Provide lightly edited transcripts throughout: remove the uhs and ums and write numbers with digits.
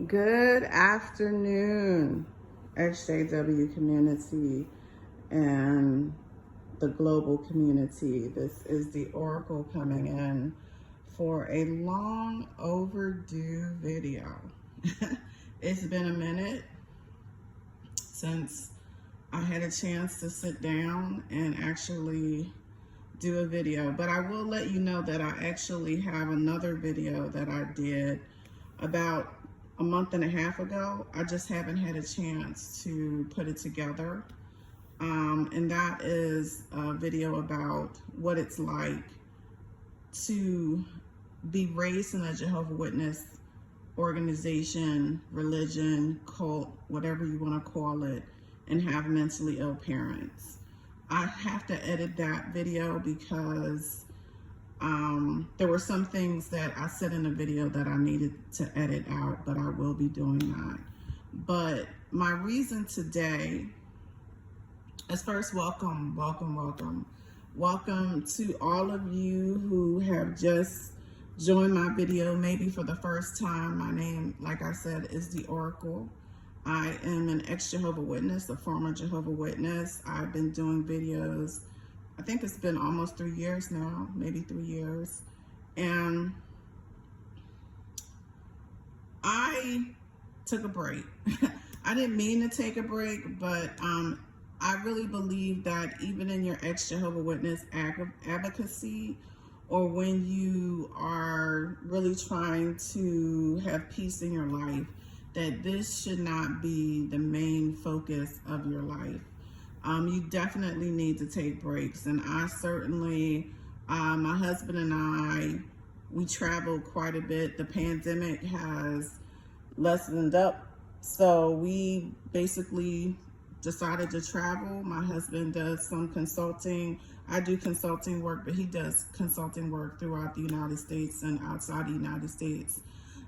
Good afternoon, XJW community and the global community. This is the Oracle coming in for a long overdue video. It's been a minute since I had a chance to sit down and actually do a video, but I will let you know that I actually have another video that I did about a month and a half ago. I just haven't had a chance to put it together. And that is a video about what it's like to be raised in a Jehovah Witness organization, religion, cult, whatever you want to call it, and have mentally ill parents. I have to edit that video because there were some things that I said in the video that I needed to edit out, but I will be doing that. But my reason today is first, welcome to all of you who have just joined my video, maybe for the first time. My name, like I said, is the Oracle. I am an ex-Jehovah Witness, a former Jehovah Witness. I've been doing videos, I think it's been almost 3 years now, maybe 3 years. And I took a break. I didn't mean to take a break, but I really believe that even in your ex-Jehovah Witness advocacy, or when you are really trying to have peace in your life, that this should not be the main focus of your life. You definitely need to take breaks. And I certainly, my husband and I, we traveled quite a bit. The pandemic has lessened up. So we basically decided to travel. My husband does some consulting. I do consulting work, but he does consulting work throughout the United States and outside the United States.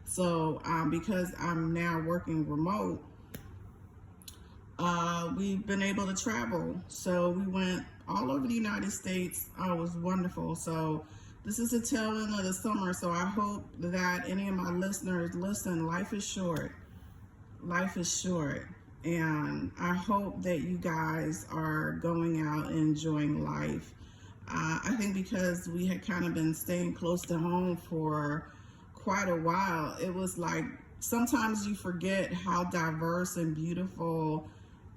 So because I'm now working remote, we've been able to travel. So we went all over the United States. Oh, it was wonderful. So this is the tail end of the summer. So I hope that any of my listeners listen. Life is short. Life is short. And I hope that you guys are going out and enjoying life. I think because we had kind of been staying close to home for quite a while, it was like sometimes you forget how diverse and beautiful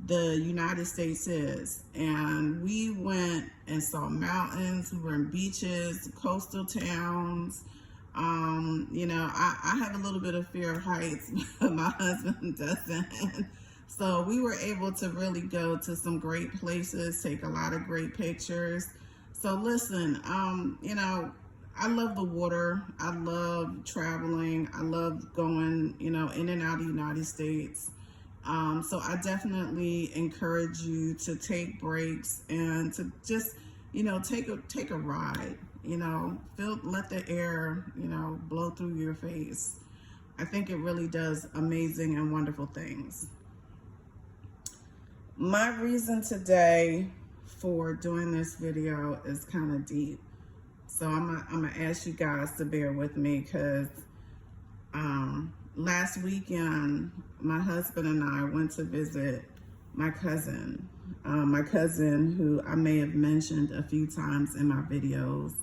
the United States is. And we went and saw mountains, we were in beaches, coastal towns. You know, I have a little bit of fear of heights, but my husband doesn't. So we were able to really go to some great places, take a lot of great pictures. So listen, you know, I love the water. I love traveling. I love going, you know, in and out of the United States. So I definitely encourage you to take breaks and to just, you know, take a ride, you know, let the air, you know, blow through your face. I think it really does amazing and wonderful things. My reason today for doing this video is kind of deep. So I'm gonna ask you guys to bear with me because last weekend, my husband and I went to visit my cousin who I may have mentioned a few times in my videos.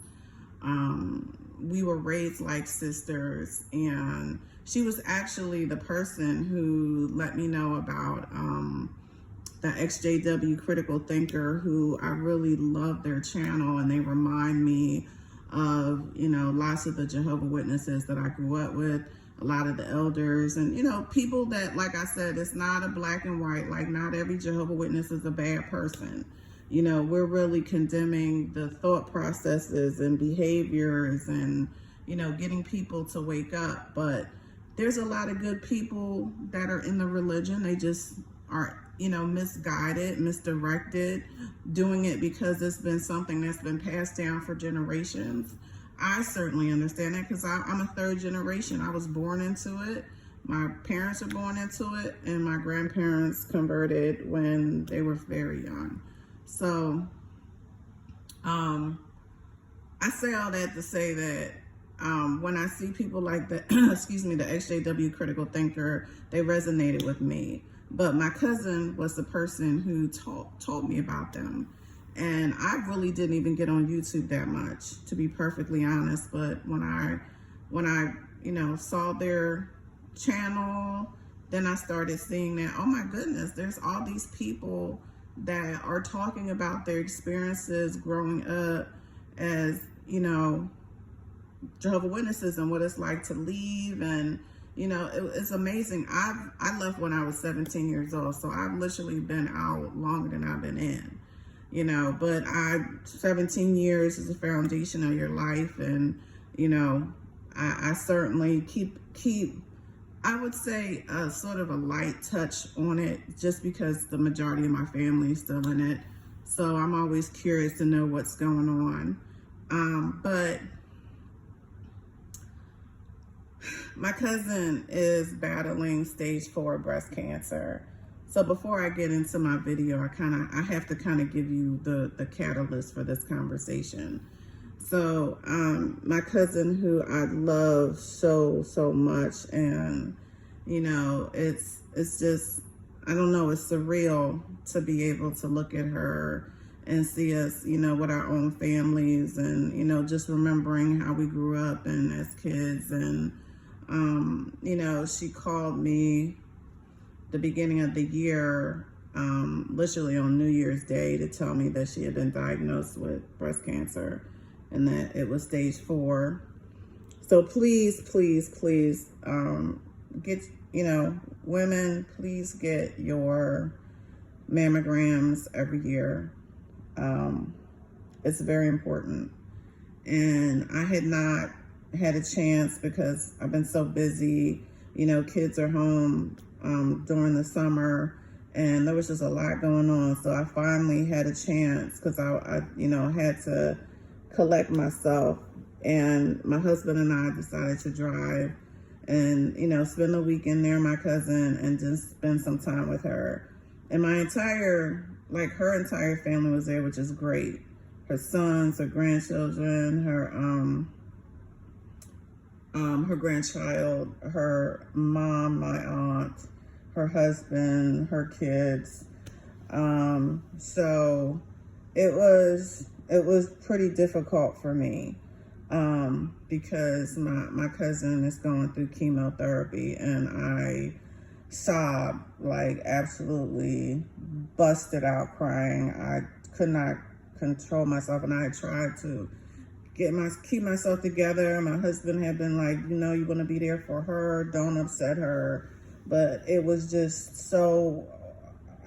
We were raised like sisters, and she was actually the person who let me know about the XJW Critical Thinker, who I really love their channel, and they remind me of, you know, lots of the Jehovah Witnesses that I grew up with, a lot of the elders, and, you know, people that, like I said, it's not a black and white, like not every Jehovah Witness is a bad person. You know, we're really condemning the thought processes and behaviors and, you know, getting people to wake up. But there's a lot of good people that are in the religion. They just are, you know, misguided, misdirected, doing it because it's been something that's been passed down for generations. I certainly understand that because I'm a third generation. I was born into it. My parents were born into it, and my grandparents converted when they were very young. So I say all that to say that when I see people like the, excuse me, the XJW critical thinker, they resonated with me. But my cousin was the person who told me about them. And I really didn't even get on YouTube that much, to be perfectly honest. But when I saw their channel, then I started seeing that, oh my goodness, there's all these people that are talking about their experiences growing up as, Jehovah Witnesses and what it's like to leave. And, it's amazing. I left when I was 17 years old. So I've literally been out longer than I've been in, but 17 years is the foundation of your life. And, I certainly keep, I would say, sort of a light touch on it, just because the majority of my family is still in it. So I'm always curious to know what's going on. But my cousin is battling stage 4 breast cancer. So before I get into my video, I have to give you the catalyst for this conversation. So my cousin, who I love so much, and it's just, I don't know, it's surreal to be able to look at her and see us, with our own families, and just remembering how we grew up and as kids. And she called me the beginning of the year, literally on New Year's Day, to tell me that she had been diagnosed with breast cancer and that it was stage 4. So please, get, women, please get your mammograms every year. It's very important. And I had not had a chance because I've been so busy. Kids are home during the summer, and there was just a lot going on. So I finally had a chance, because I had to collect myself, and my husband and I decided to drive and spend a weekend near my cousin and just spend some time with her. And her entire family was there, which is great. Her sons, her grandchildren, her grandchild, her mom, my aunt, her husband, her kids. So it was pretty difficult for me, because my cousin is going through chemotherapy, and I sobbed, absolutely busted out crying. I could not control myself, and I had tried to keep myself together. My husband had been like, you want to be there for her, don't upset her. But it was just so,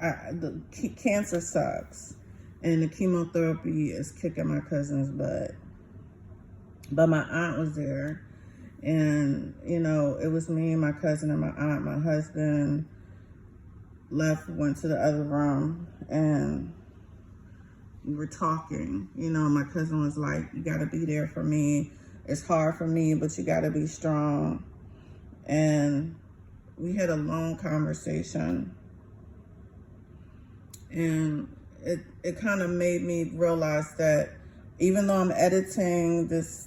the cancer sucks, and the chemotherapy is kicking my cousin's butt. But my aunt was there, and it was me, my cousin, and my aunt. My husband went to the other room, and we were talking. My cousin was like, you got to be there for me. It's hard for me, but you got to be strong. And we had a long conversation, and it kind of made me realize that even though I'm editing this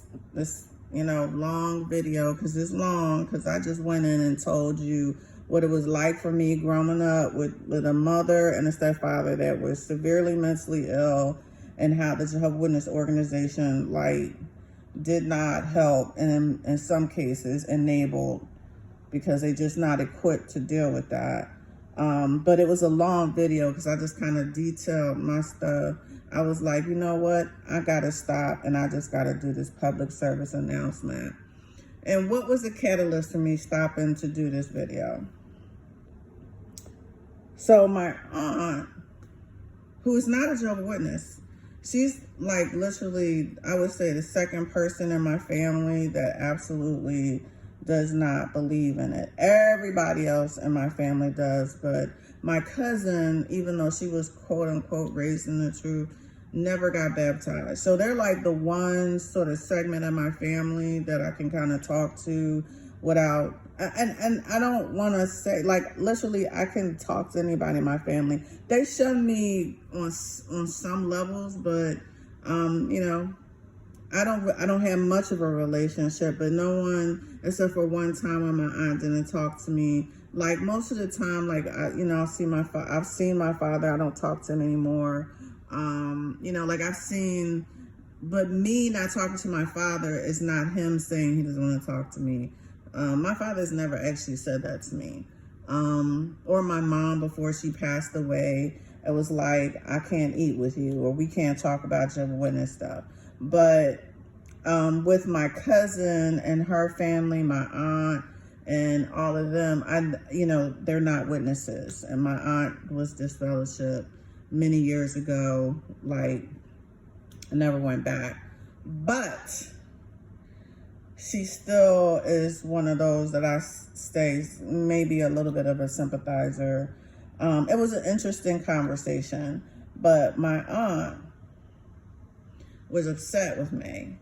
long video, because it's long, because I just went in and told you what it was like for me growing up with a mother and a stepfather that was severely mentally ill, and how the Jehovah Witness organization did not help, and in some cases enabled, because they just not equipped to deal with that. But it was a long video, because I just kind of detailed my stuff. I was like, you know what? I got to stop, and I just got to do this public service announcement. And what was the catalyst for me stopping to do this video? So my aunt, who is not a Jehovah Witness, she's literally, I would say, the second person in my family that absolutely does not believe in it. Everybody else in my family does, but my cousin, even though she was quote unquote raised in the truth, never got baptized. So they're the one sort of segment of my family that I can kind of talk to without, and I don't want to say, literally I can talk to anybody in my family. They shun me on some levels, but I I don't have much of a relationship, but no one, except for one time when my aunt didn't talk to me. Like most of the time, like I've seen my father. I don't talk to him anymore. Like but me not talking to my father is not him saying he doesn't want to talk to me. My father's never actually said that to me. Or my mom before she passed away. It was like, I can't eat with you, or we can't talk about Jehovah Witness stuff. But with my cousin and her family, my aunt and all of them, they're not witnesses. And my aunt was disfellowshipped many years ago. Like, I never went back. But she still is one of those that I stay maybe a little bit of a sympathizer. It was an interesting conversation, but my aunt was upset with me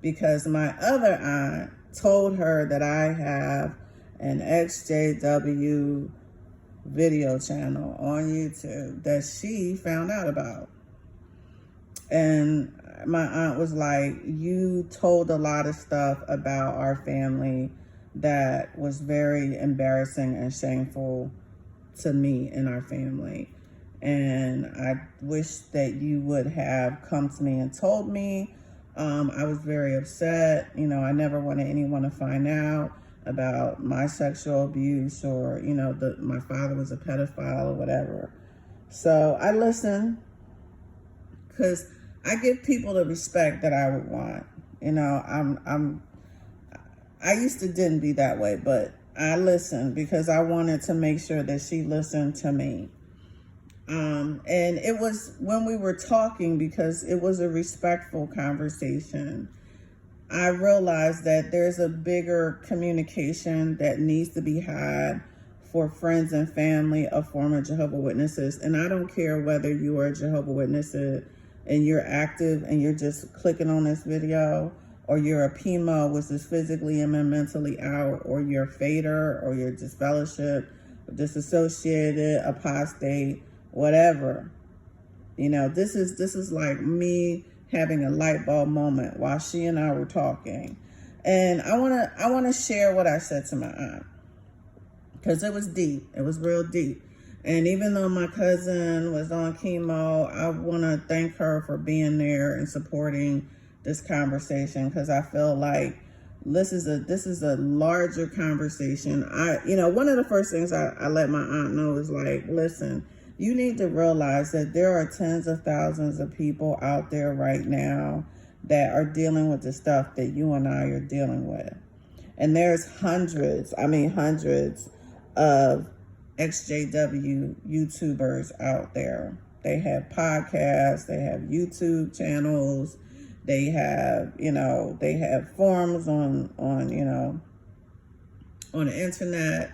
because my other aunt told her that I have an XJW video channel on YouTube that she found out about. And my aunt was like, you told a lot of stuff about our family that was very embarrassing and shameful to me and our family. And I wish that you would have come to me and told me. I was very upset. I never wanted anyone to find out about my sexual abuse or, my father was a pedophile or whatever. So I listened because I give people the respect that I would want. I used to didn't be that way, but I listened because I wanted to make sure that she listened to me. And it was when we were talking, because it was a respectful conversation, I realized that there's a bigger communication that needs to be had for friends and family of former Jehovah Witnesses. And I don't care whether you are a Jehovah Witness and you're active and you're just clicking on this video, or you're a PMO, which is physically and mentally out, or you're a fader, or you're disfellowship, disassociated, apostate, whatever. This is like me having a light bulb moment while she and I were talking. And I wanna share what I said to my aunt, because it was deep. It was real deep. And even though my cousin was on chemo, I want to thank her for being there and supporting this conversation, because I feel like this is a larger conversation. One of the first things I let my aunt know is like, listen, you need to realize that there are tens of thousands of people out there right now that are dealing with the stuff that you and I are dealing with. And there's hundreds of XJW YouTubers out there. They have podcasts, they have YouTube channels, they have forums on the internet.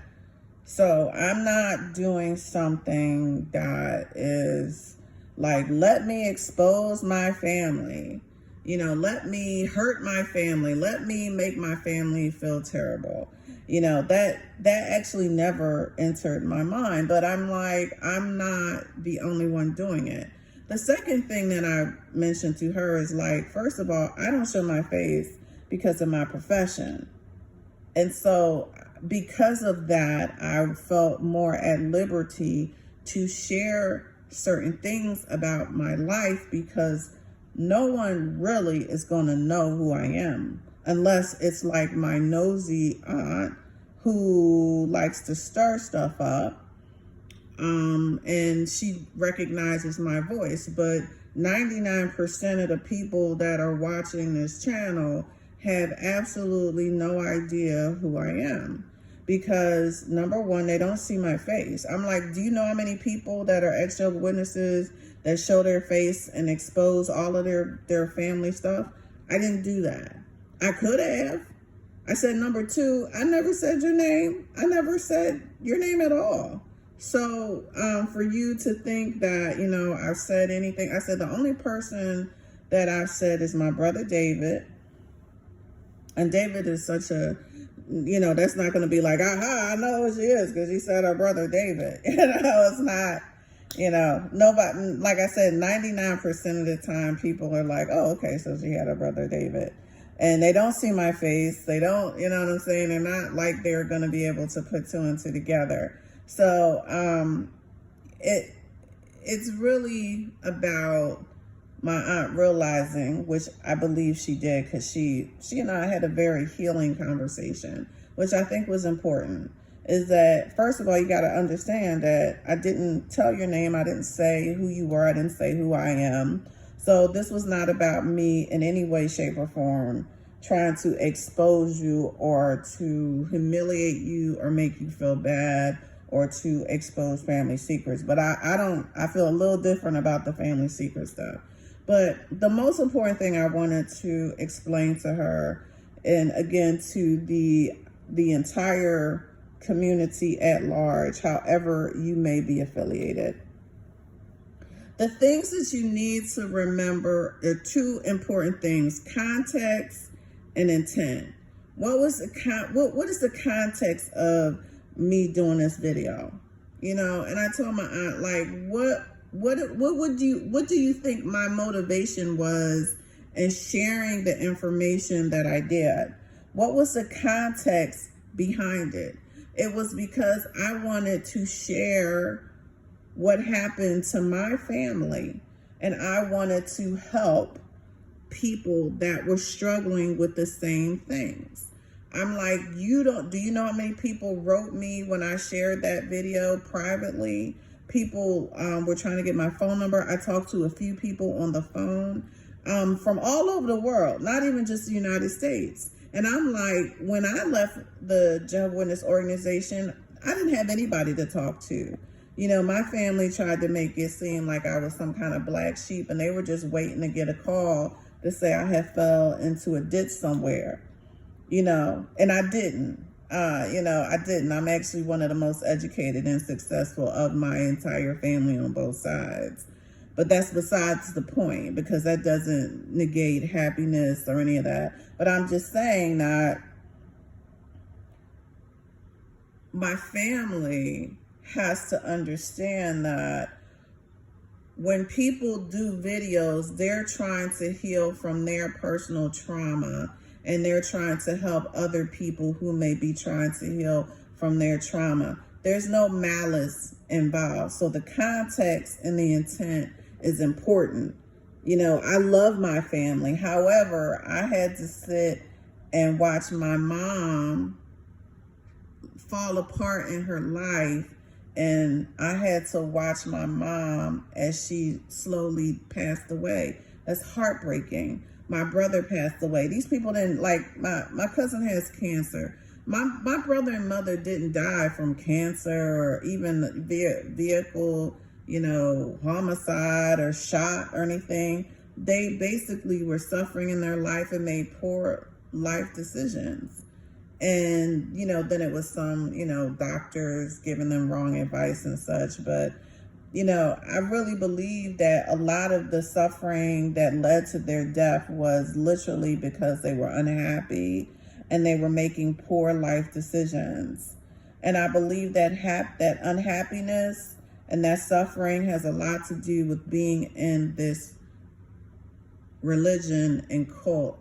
So I'm not doing something that is like, let me expose my family, let me hurt my family, let me make my family feel terrible. That actually never entered my mind, but I'm like, I'm not the only one doing it. The second thing that I mentioned to her is like, first of all, I don't show my face because of my profession. And so because of that, I felt more at liberty to share certain things about my life, because no one really is going to know who I am, unless it's like my nosy aunt who likes to stir stuff up, and she recognizes my voice. But 99% of the people that are watching this channel have absolutely no idea who I am, because number one, they don't see my face. I'm like, do you know how many people that are ex-Jehovah Witnesses that show their face and expose all of their family stuff? I didn't do that. I could have. I said, number two, I never said your name. I never said your name at all. So for you to think that, I've said anything, I said the only person that I've said is my brother David. And David is such a, that's not going to be like, aha, I know who she is because you said her brother David. It's not, Nobody, like I said, 99% of the time people are like, oh, okay, so she had a brother David. And they don't see my face. They don't, you know what I'm saying? They're not like they're going to be able to put two and two together. So it's really about my aunt realizing, which I believe she did, because she and I had a very healing conversation, which I think was important, is that, first of all, you got to understand that I didn't tell your name. I didn't say who you were. I didn't say who I am. So this was not about me in any way, shape, or form trying to expose you or to humiliate you or make you feel bad or to expose family secrets. But I feel a little different about the family secret stuff. But the most important thing I wanted to explain to her, and again to the entire community at large, however you may be affiliated, the things that you need to remember are two important things: context and intent. What is the context of me doing this video? And I told my aunt, like, what do you think my motivation was in sharing the information that I did? What was the context behind it? It was because I wanted to share what happened to my family, and I wanted to help people that were struggling with the same things. I'm like, do you know how many people wrote me when I shared that video privately? People were trying to get my phone number. I talked to a few people on the phone from all over the world, not even just the United States. And I'm like, when I left the Jehovah Witness organization, I didn't have anybody to talk to. My family tried to make it seem like I was some kind of black sheep, and they were just waiting to get a call to say I had fell into a ditch somewhere, and I didn't. I didn't. I'm actually one of the most educated and successful of my entire family on both sides. But that's besides the point, because that doesn't negate happiness or any of that. But I'm just saying that my family has to understand that when people do videos, they're trying to heal from their personal trauma, and they're trying to help other people who may be trying to heal from their trauma. There's no malice involved. So the context and the intent is important. I love my family. However, I had to sit and watch my mom fall apart in her life, and I had to watch my mom as she slowly passed away. That's heartbreaking. My brother passed away. These people didn't, like, my cousin has cancer. My brother and mother didn't die from cancer or even vehicle, homicide or shot or anything. They basically were suffering in their life and made poor life decisions. And, then it was some, doctors giving them wrong advice and such. But, I really believe that a lot of the suffering that led to their death was literally because they were unhappy and they were making poor life decisions. And I believe that that unhappiness and that suffering has a lot to do with being in this religion and cult.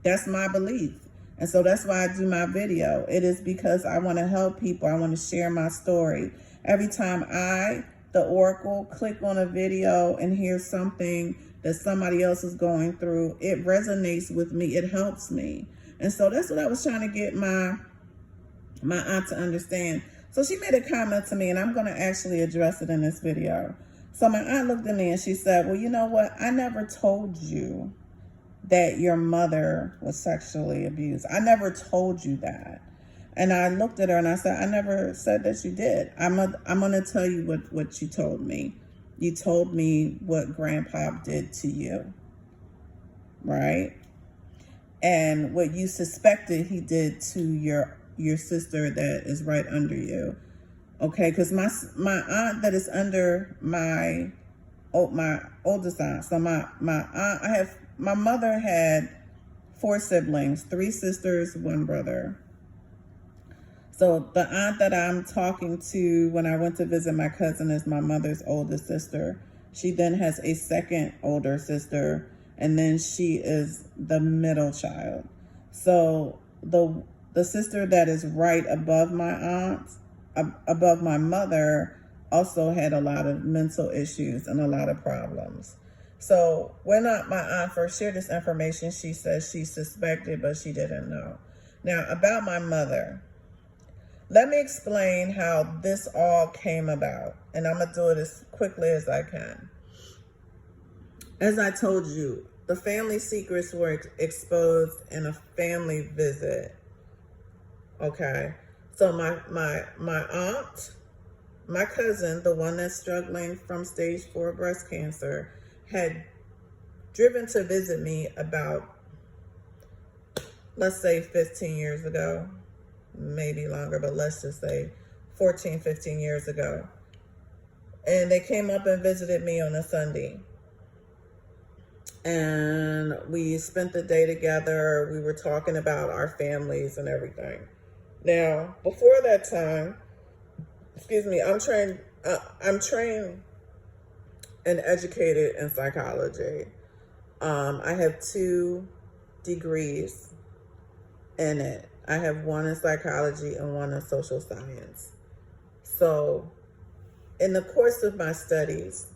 That's my belief. And so that's why I do my video. It is because I want to help people. I want to share my story. Every time the Oracle, click on a video and hear something that somebody else is going through, it resonates with me. It helps me. And so that's what I was trying to get my aunt to understand. So she made a comment to me, and I'm going to actually address it in this video. So my aunt looked at me and she said, well, you know what? I never told you that your mother was sexually abused. I never told you that. And I looked at her and I said, I never said that you did. I'm going to tell you what you told me. You told me what Grandpa did to you, right? And what you suspected he did to your sister that is right under you. Okay, because my aunt that is under my oldest aunt. So my aunt, my mother had 4 siblings, 3 sisters, 1 brother. So the aunt that I'm talking to when I went to visit my cousin is my mother's oldest sister. She then has a second older sister, and then she is the middle child. So the sister that is right above my aunt, above my mother, also had a lot of mental issues and a lot of problems. So when my aunt first shared this information, she says she suspected, but she didn't know. Now, about my mother, let me explain how this all came about, and I'm going to do it as quickly as I can. As I told you, the family secrets were exposed in a family visit. Okay, so my aunt, my cousin, the one that's struggling from stage 4 breast cancer, had driven to visit me about, let's say 15 years ago, maybe longer, but let's just say 14, 15 years ago. And they came up and visited me on a Sunday. And we spent the day together. We were talking about our families and everything. Now, before that time, I'm trained and educated in psychology. I have 2 degrees in it. I have one in psychology and one in social science. So in the course of my studies,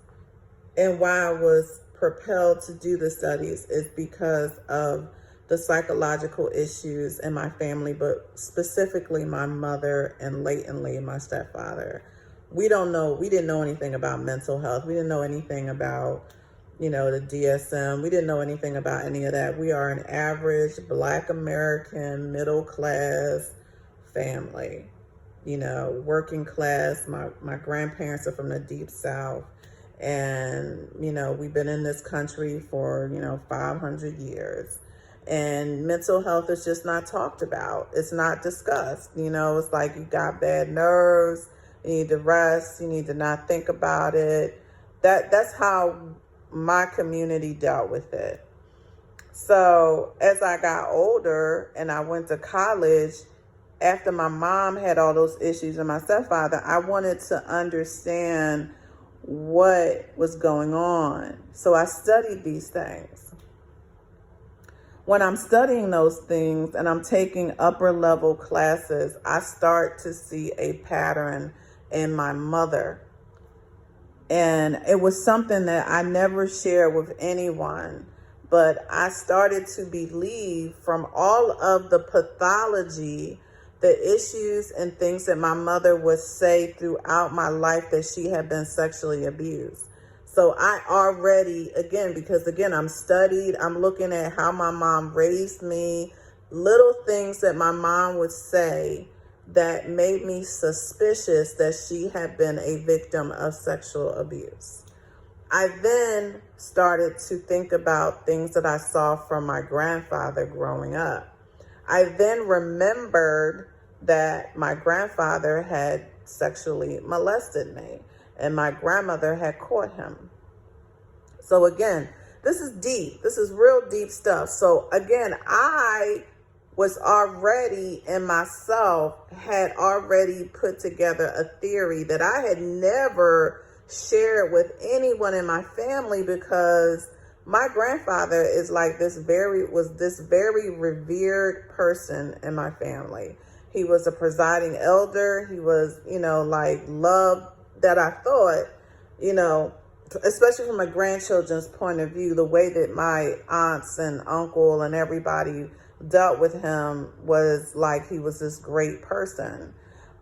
and why I was propelled to do the studies, is because of the psychological issues in my family, but specifically my mother and latently my stepfather. We didn't know anything about mental health. We didn't know anything about, the DSM. We didn't know anything about any of that. We are an average Black American middle class family, working class. My grandparents are from the deep South. And, we've been in this country for, 500 years. And mental health is just not talked about. It's not discussed. It's like you got bad nerves, you need to rest, you need to not think about it. That's how my community dealt with it. So as I got older and I went to college, after my mom had all those issues and my stepfather, I wanted to understand what was going on. So I studied these things. When I'm studying those things and I'm taking upper level classes, I start to see a pattern in my mother. And it was something that I never shared with anyone, but I started to believe from all of the pathology, the issues and things that my mother would say throughout my life, that she had been sexually abused. So I already, because I'm studied, I'm looking at how my mom raised me, little things that my mom would say that made me suspicious that she had been a victim of sexual abuse. I then started to think about things that I saw from my grandfather growing up. I then remembered that my grandfather had sexually molested me and my grandmother had caught him. So again, this is deep. This is real deep stuff. So again, I was already in myself, had already put together a theory that I had never shared with anyone in my family, because my grandfather is was this very revered person in my family. He was a presiding elder. He was, loved, that I thought, especially from my grandchildren's point of view, the way that my aunts and uncle and everybody dealt with him was like he was this great person.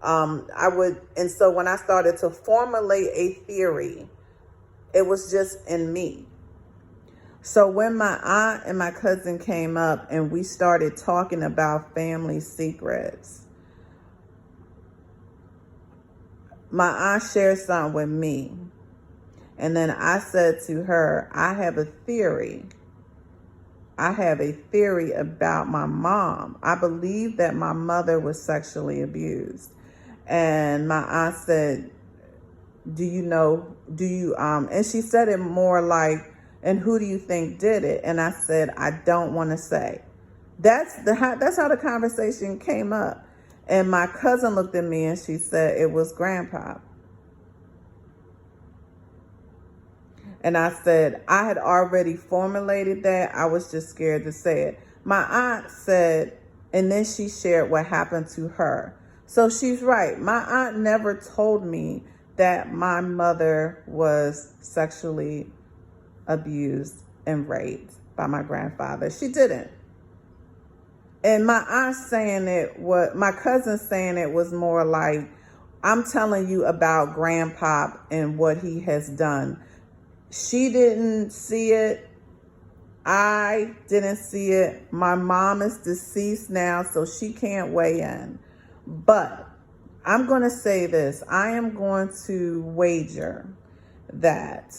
And so when I started to formulate a theory, it was just in me. So when my aunt and my cousin came up and we started talking about family secrets, my aunt shared something with me. And then I said to her, I have a theory. I have a theory about my mom. I believe that my mother was sexually abused. And my aunt said, and she said it more like, and who do you think did it? And I said, I don't want to say. That's how the conversation came up. And my cousin looked at me and she said it was grandpa. And I said, I had already formulated that. I was just scared to say it. My aunt said, and then she shared what happened to her. So she's right. My aunt never told me that my mother was sexually abused and raped by my grandfather. She didn't. And my aunt saying it, what my cousin saying it was more like, I'm telling you about grandpa and what he has done. She didn't see it. I didn't see it. My mom is deceased now, so she can't weigh in. But I'm going to say this. I am going to wager that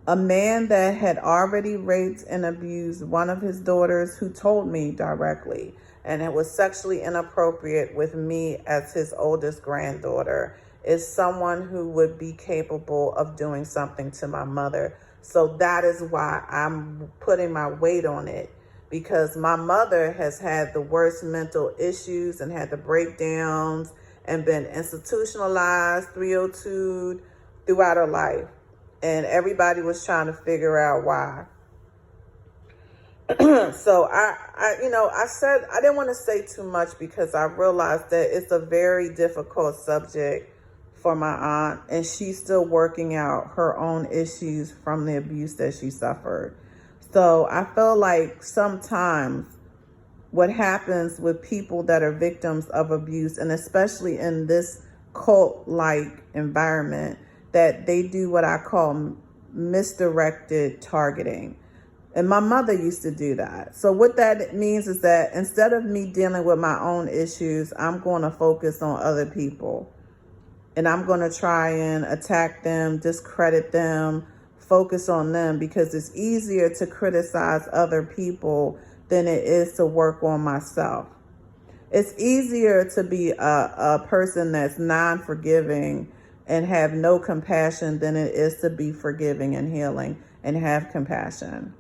a man that had already raped and abused one of his daughters, who told me directly, and it was sexually inappropriate with me as his oldest granddaughter, is someone who would be capable of doing something to my mother. So that is why I'm putting my weight on it, because my mother has had the worst mental issues and had the breakdowns and been institutionalized, 302'd throughout her life. And everybody was trying to figure out why. So I said I didn't want to say too much because I realized that it's a very difficult subject for my aunt, and she's still working out her own issues from the abuse that she suffered. So I feel like sometimes what happens with people that are victims of abuse, and especially in this cult-like environment, that they do what I call misdirected targeting. And my mother used to do that. So what that means is that instead of me dealing with my own issues, I'm going to focus on other people. And I'm going to try and attack them, discredit them, focus on them, because it's easier to criticize other people than it is to work on myself. It's easier to be a person that's non-forgiving and have no compassion than it is to be forgiving and healing and have compassion.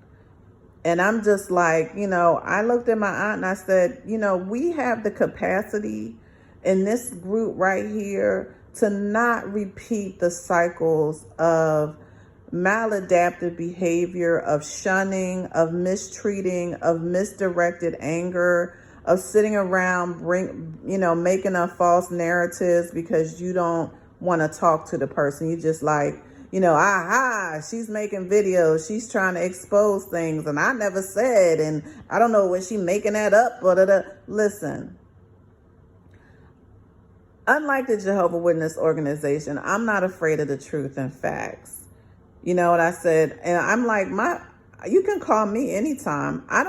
And I'm just like, I looked at my aunt and I said, we have the capacity in this group right here to not repeat the cycles of maladaptive behavior, of shunning, of mistreating, of misdirected anger, of sitting around making up false narratives because you don't want to talk to the person. You just like, she's making videos, she's trying to expose things, and I never said, and I don't know, was she making that up? Listen, unlike the Jehovah Witness organization, I'm not afraid of the truth and facts. You know what I said? And I'm like, you can call me anytime. I'm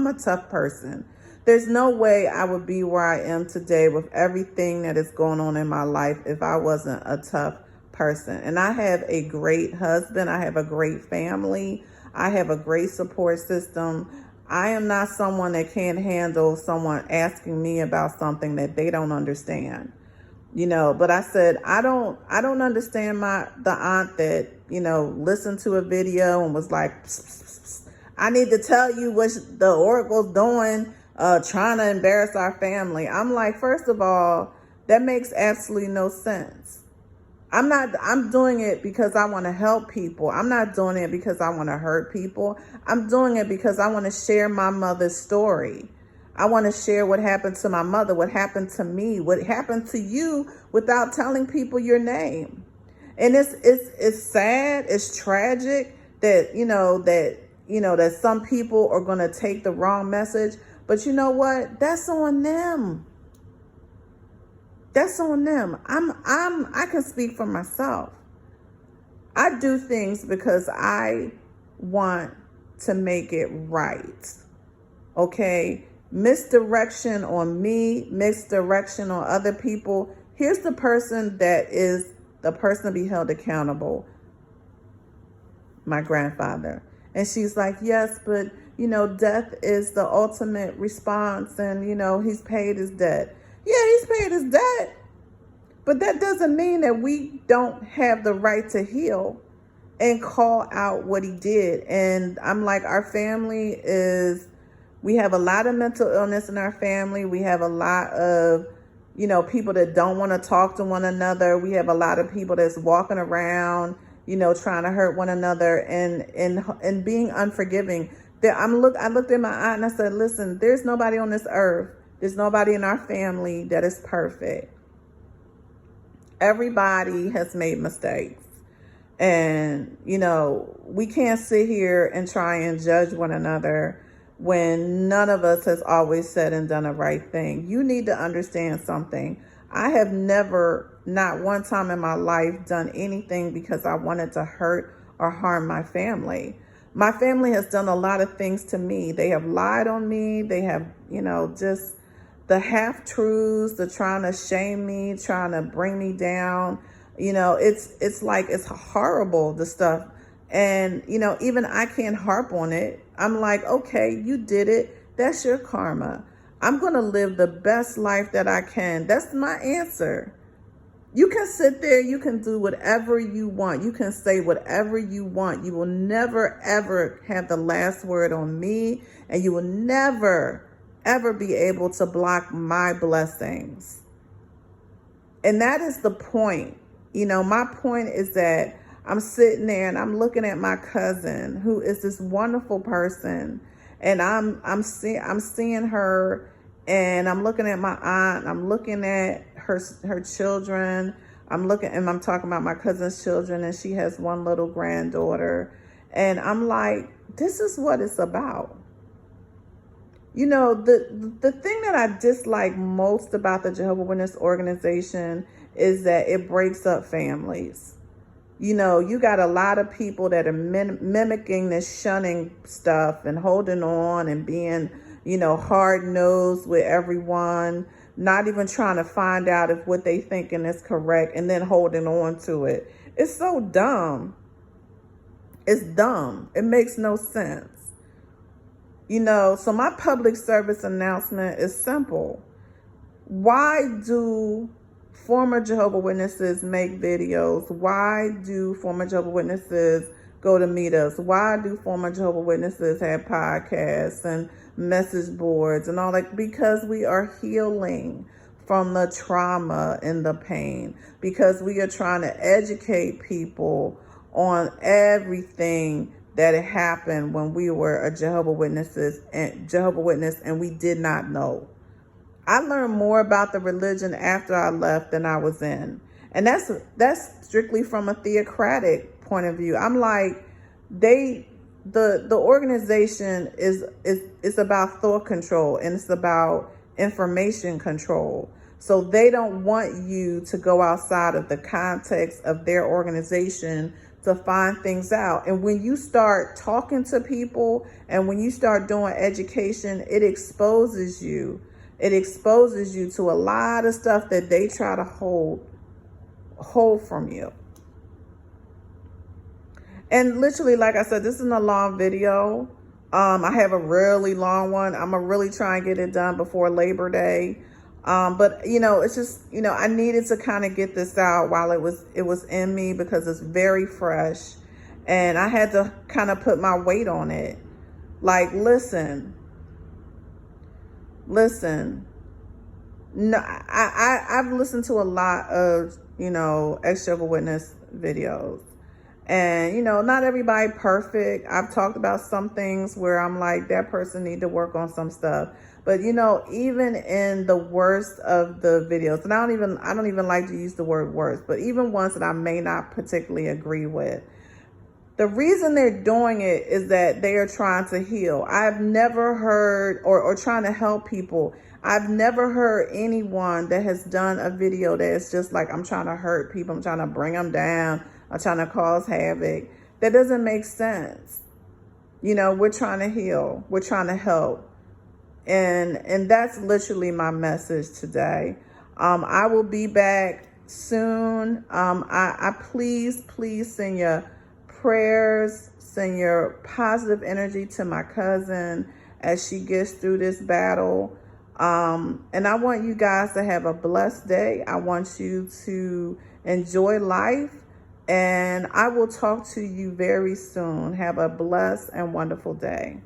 a tough person. There's no way I would be where I am today with everything that is going on in my life if I wasn't a tough person. And I have a great husband. I have a great family. I have a great support system. I am not someone that can't handle someone asking me about something that they don't understand. But I said, I don't understand the aunt that, listened to a video and was like, psst, psst, psst. I need to tell you what the oracle's doing, trying to embarrass our family. I'm like, first of all, that makes absolutely no sense. I'm doing it because I want to help people. I'm not doing it because I want to hurt people. I'm doing it because I want to share my mother's story. I want to share what happened to my mother, what happened to me, what happened to you without telling people your name. And it's sad, it's tragic that, that some people are going to take the wrong message. But you know what? That's on them. That's on them. I can speak for myself. I do things because I want to make it right. Okay? Misdirection on me, misdirection on other people. Here's the person that is the person to be held accountable. My grandfather. And she's like, yes, but, death is the ultimate response, and, he's paid his debt. Yeah, he's paid his debt. But that doesn't mean that we don't have the right to heal and call out what he did. And I'm like, our family is We have a lot of mental illness in our family. We have a lot of, people that don't want to talk to one another. We have a lot of people that's walking around, trying to hurt one another and being unforgiving. I looked at my aunt and I said, listen, there's nobody on this earth. There's nobody in our family that is perfect. Everybody has made mistakes. And, we can't sit here and try and judge one another when none of us has always said and done the right thing. You need to understand something. I have never, not one time in my life, done anything because I wanted to hurt or harm my family. My family has done a lot of things to me. They have lied on me. They have, just the half-truths, the trying to shame me, trying to bring me down. It's horrible, the stuff. And, even I can't harp on it. I'm like, okay, you did it. That's your karma. I'm going to live the best life that I can. That's my answer. You can sit there. You can do whatever you want. You can say whatever you want. You will never, ever have the last word on me. And you will never, ever be able to block my blessings. And that is the point. My point is that I'm sitting there and I'm looking at my cousin, who is this wonderful person, and I'm seeing her, and I'm looking at my aunt, I'm looking at her children, I'm talking about my cousin's children, and she has one little granddaughter, and I'm like, this is what it's about. The thing that I dislike most about the Jehovah Witness organization is that it breaks up families. You got a lot of people that are mimicking this shunning stuff and holding on and being, hard-nosed with everyone, not even trying to find out if what they thinking is correct and then holding on to it. It's so dumb. It's dumb. It makes no sense. So my public service announcement is simple. Why do former Jehovah Witnesses make videos? Why do former Jehovah Witnesses go to meetups? Why do former Jehovah Witnesses have podcasts and message boards and all that? Because we are healing from the trauma and the pain. Because we are trying to educate people on everything that happened when we were a Jehovah Witness and we did not know. I learned more about the religion after I left than I was in. And that's strictly from a theocratic point of view. I'm like, the organization is about thought control, and it's about information control. So they don't want you to go outside of the context of their organization to find things out. And when you start talking to people and when you start doing education, it exposes you. It exposes you to a lot of stuff that they try to hold from you. And literally, like I said, this isn't a long video. I have a really long one. I'm going to really try and get it done before Labor Day. But it's just, I needed to kind of get this out while it was in me, because it's very fresh, and I had to kind of put my weight on it. Like, listen. No, I've listened to a lot of, ex-Jehovah Witness videos, and, not everybody perfect. I've talked about some things where I'm like, that person need to work on some stuff. But, even in the worst of the videos, and I don't even like to use the word worst, but even ones that I may not particularly agree with, the reason they're doing it is that they are trying to heal. I've never heard, or trying to help people. I've never heard anyone that has done a video that is just like, I'm trying to hurt people, I'm trying to bring them down, I'm trying to cause havoc. That doesn't make sense. We're trying to heal. We're trying to help. And that's literally my message today. I will be back soon. I please send your prayers, send your positive energy to my cousin as she gets through this battle. And I want you guys to have a blessed day. I want you to enjoy life, and I will talk to you very soon. Have a blessed and wonderful day.